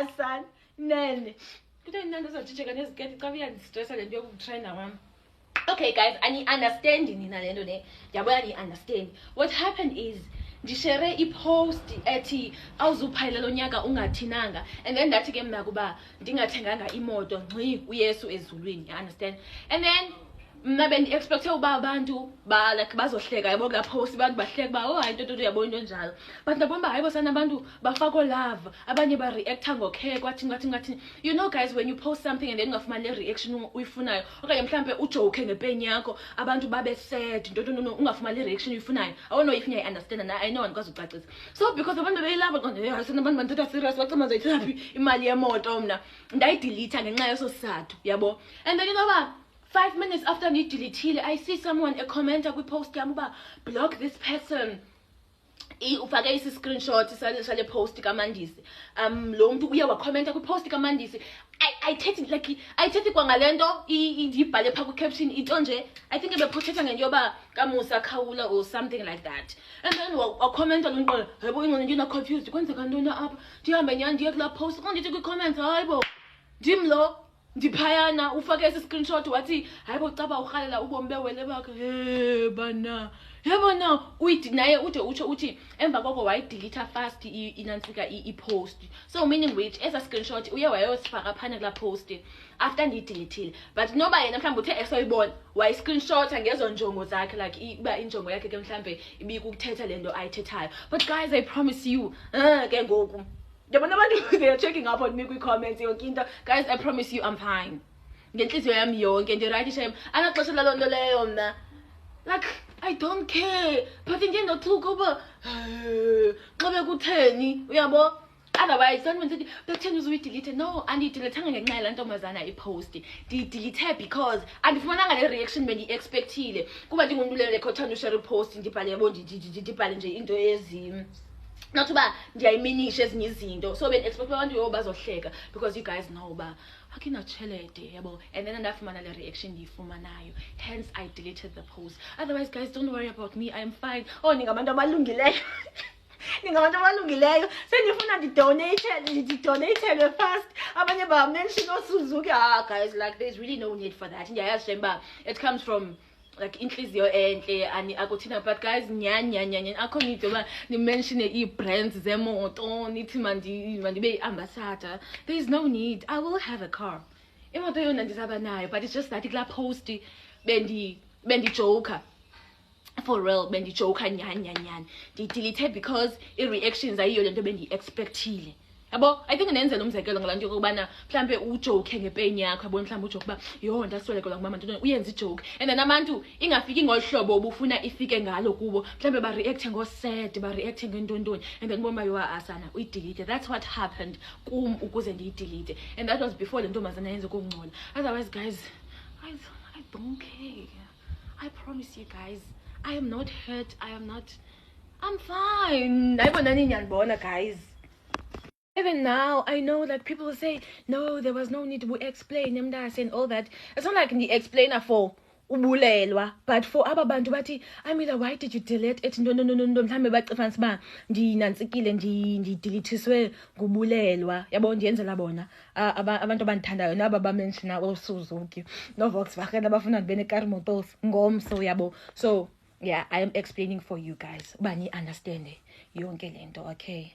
Asan nene kuthe nina ndizajijeka neziketi xa uyandistressa le nto yokutrenda wam. Okay guys, ani-understand nina le nto le, ndiyabona ni-understand. What happened is ndishere ipost ethi awuzuphalela lo nyaka ungathinanga, and then ndathi ke mna kuba ndingathenganga imoto ngxi uyesu ezulwini, you understand. And then mna bendi-expecte uba abantu like bazohleka, yabo kulaa post abantu bahleka uba oh hayi nto uyabona into njalo. But ndabona uba hayi bosana abantu bafako love, abanye bareacta ngokhe kwathini. You know guys, when you post something and then ungafumani le reaction uyifunayo, okanye mhlawumbe ujoke ngepeni yakho abantu babe sad nto ungafumani le reaction uyifunayo, awunoyifuna uyi-understand na I know andikwazi ucacisa. So because abantu beyilava hayi abantu bandithatha serious bacima zayithaphi imali yemoto, mna ndayidelita ngenxa yeso sizathu, yabo. And then you know what, 5 minutes after ngiyidelethile, I see someone commenta kwi-post yami uba block this person. Ufake isi-screenshot sale post kaMandisi. Lo muntu uye wakhomenta kwi-post kaMandisi. Ayithethi kwangale nto ndiyibhale phaa kwi-caption into nje, I think ebeprotecta ngento yoba kaMusa Khawula or something like that. And then wakhomenta lo nto, hayibo ingqondo ndina-confused, kwenzeka ntoni apha, ndihambe nyani ndiye kulaa post. Xa ndithi kwi-comments, hayibo ndim lo ndiphayana, ufake esi screenshot wathi hayibo caba urhalela ubomi bewele bakhe. Bana yabona naye ude utsho uthi emva koko wayidelita fast inantsika i-post. So meaning which esa screenshot uye wayosifaka phana kulaa post after ndiyidelethile. But noba yena mhlawumbe uthe esoyibona wayi-screenshota ngezo njongo zakhe, like uba injongo yakhe ke mhlawumbe ibikukuthetha le nto ayithethayo. But guys, I promise you, ke ngoku yabona abantu they are checking up on me kwi-comments yonke into. Guys, I promise you I'm fine. Ngentliziyo yami yonke ndirayithisha yam, anaxesha lalo nto leyo mna. Like I don't care, but ngendothuka uba xa bekutheni, uyabo. Otherwise don't mention bekutheni uzuyidelete. No, andiyidelethanga ngenxa yalaa ntombazana ipost. Ndiyidelete because andifumananga le reaction bendi-expectile, kuba ndingumntu lelekho othanda ushare ipost ndibhale yabo ndibhale nje into ezim not uba ndiyayiminisha ezinye izinto. So bend-expect abantu yo bazohleka because you guys know uba akinatshelede, yabo. And then ndafumana le reaction ndiyifumanayo, hence I deleted the post. Otherwise guys, don't worry about me, I am fine. Oh, ningabantu abalungileyo. Ningabantu abalungileyo. Sendifuna ndidonatelwe first. Abanye bamention oSuzuki. Guys, like there's really no need for that. Ndiyayazi uba it comes from like inhliziyo enhle akuthina, but guys nyanya akho need uba ni-mention ii-brands zemoto nithi mandibe yi-ambassador. There is no need. I will have a car. Imoto yona ndizaba nayo, but it's just that kulaa post bendijoka. For real, bendijoka nyani. Ndiyidelete because i-reactions ayiyo le nto bendi-expectile. Yabo, I think nenzela umzekelo ngalaa nto yokubana mhlawumbe ujoke ngepeni yakho, yabo, mhlawumbe ujoke uba yho ndaswelekelwa ngumama ntoni, uyenza ijoke. And then abantu ingafiki ngolu hlobo ubufuna ifike ngalo kubo, mhlawumbe bareacte ngosad, bareacte ngentontoni, and then bomba yowa asana uyidelete. That's what happened kum ukuze ndiyidelete. And that was before le ntombazana yenze ukungcola. Otherwise guys, I don't care. I promise you guys, I am not hurt, I'm fine. Ayibona niyanibona guys. Even now, I know that people will say, no, there was no need to explain and all that. It's not like the explainer for ubulelwa, but for abantu bathi, Amila, why did you delete it? No. Mhlambe bacifana siba ndinantsikile ndidelethiswe ngubulelwa. Yabo ndiyenzela bona. Abantu abandithandayo naba bamenshina oSuzuki no Volkswagen abafuna ndibe necar motors ngomso, yabo. So, yeah, I am explaining for you guys. Uba ni understand yonke lento, okay?